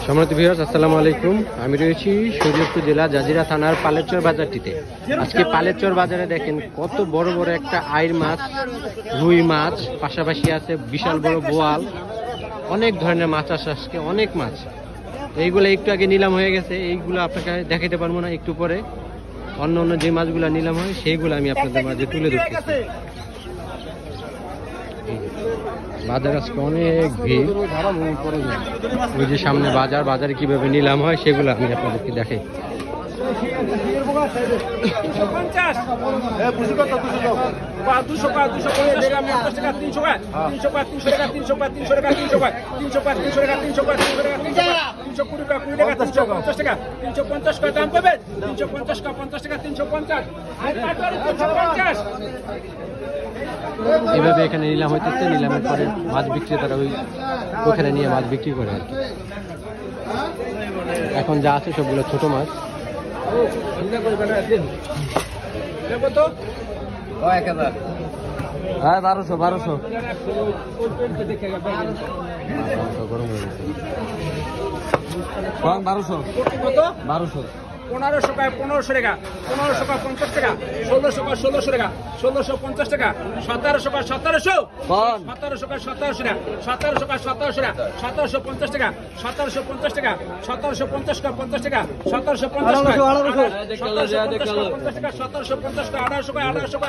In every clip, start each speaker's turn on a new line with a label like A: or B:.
A: সম্মানিত ভিউয়ার্স, আসসালামু আলাইকুম। আমি রয়েছি শরীয়তপুর জেলা জাজিরা থানার পালেরচর বাজারটিতে। আজকে পালেরচর বাজারে দেখেন কত বড় বড় একটা আইর মাছ, রুই মাছ, পাশাপাশি আছে বিশাল বড় বোয়াল, অনেক ধরনের মাছ আসে আজকে, অনেক মাছ। এইগুলো একটু আগে নিলাম হয়ে গেছে, এইগুলো আপনাকে দেখাতে পারবো না, একটু পরে অন্য অন্য যে মাছগুলো নিলাম হয় সেইগুলো আমি আপনাদের মাঝে তুলে ধরতেছি। বাজার আজকে অনেক ভিড়, ওই যে সামনে বাজার, বাজারে কিভাবে নিলাম হয় সেগুলো আমি আপনাদেরকে দেখাই। এইভাবে এখানে নিলাম হইতেছে, নিলামের পরে মাছ বিক্রেতারা ওখানে নিয়ে মাছ বিক্রি করে আর কি। এখন যা আছে সবগুলো ছোট মাছ। হ্যাঁ, 1200 গরম হয়ে গেছে। 1200
B: 1500 টাকা, 1500 টাকা, 1500 টাকা 50 টাকা, 1600 টাকা 1600 টাকা, 1650 টাকা, 1700 টাকা 1700, 1700 টাকা 1700 টাকা, 1700 টাকা 1700 টাকা, 1750 টাকা, 1750 টাকা, 1750 টাকা 50 টাকা, 1750 টাকা, 1750 টাকা, 1750 টাকা, 1800 টাকা,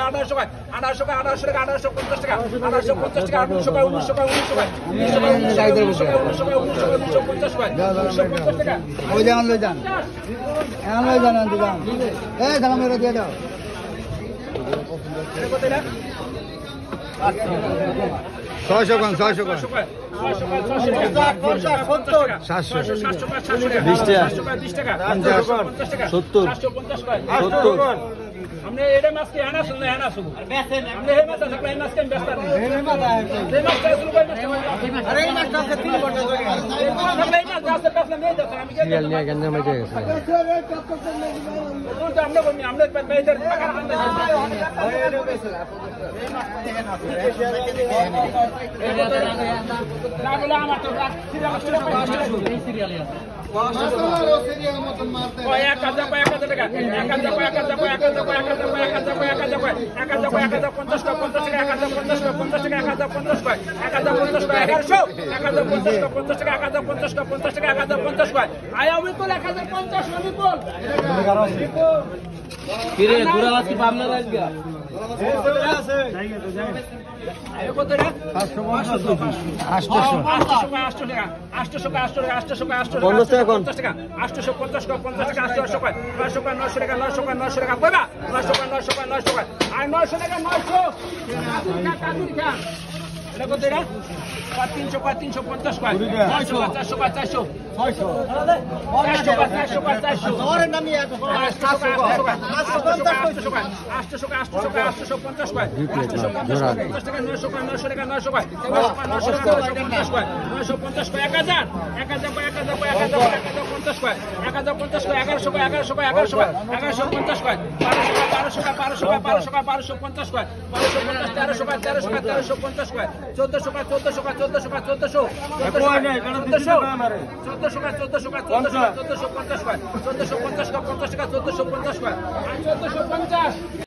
B: 1800 টাকা, 1800 টাকা, 1800 টাকা, 1800 টাকা, 1850 টাকা, 1850 টাকা, 1900 টাকা, 1900 টাকা, 1900 টাকা, 1950 টাকা, 1950 টাকা।
C: ওই যে আনলে যান, আনলে যান, আনতে যান। এই দাম মেরে দিয়ে দাও। 600 কোন 600 কোন
B: हमने एडे मास के आना सुन आना सुन हमने हे मास सकला मास के व्यस्त है हे मास अरे मास का 3 बटा हमने मास 10 पैसा नहीं देता हम
A: সিরিয়াল নিয়ে গঞ্জাম হয়ে গেছে।
B: तो हमने इधर पकड़ बंद ना बोला हम तो सीरियल एक हजार টাকা, 1150 আয়া বিপুল 1050 বিপুল
C: কিরে পুরো আজকে পাবনা লাগবে
B: কত টাকা 850 টাকা 850 টাকা 850 টাকা 800 টাকা 900 টাকা 900 টাকা কইবা 900 টাকা আর 900 টাকা 900 টাকা এটা কত টাকা 300 350 টাকা 900 400 400 600 400 নামি 850 টাকা 950 টাকা 900 টাকা 900 টাকা 900 টাকা 950 টাকা 1000 1050 টাকা 1150 টাকা 1150 টাকা 1150 টাকা 1250 টাকা 1250 টাকা 1250 টাকা 1300 টাকা 1350 টাকা 1400 টাকা 1400 টাকা 1400 টাকা 1400 টাকা 1450 টাকা 1450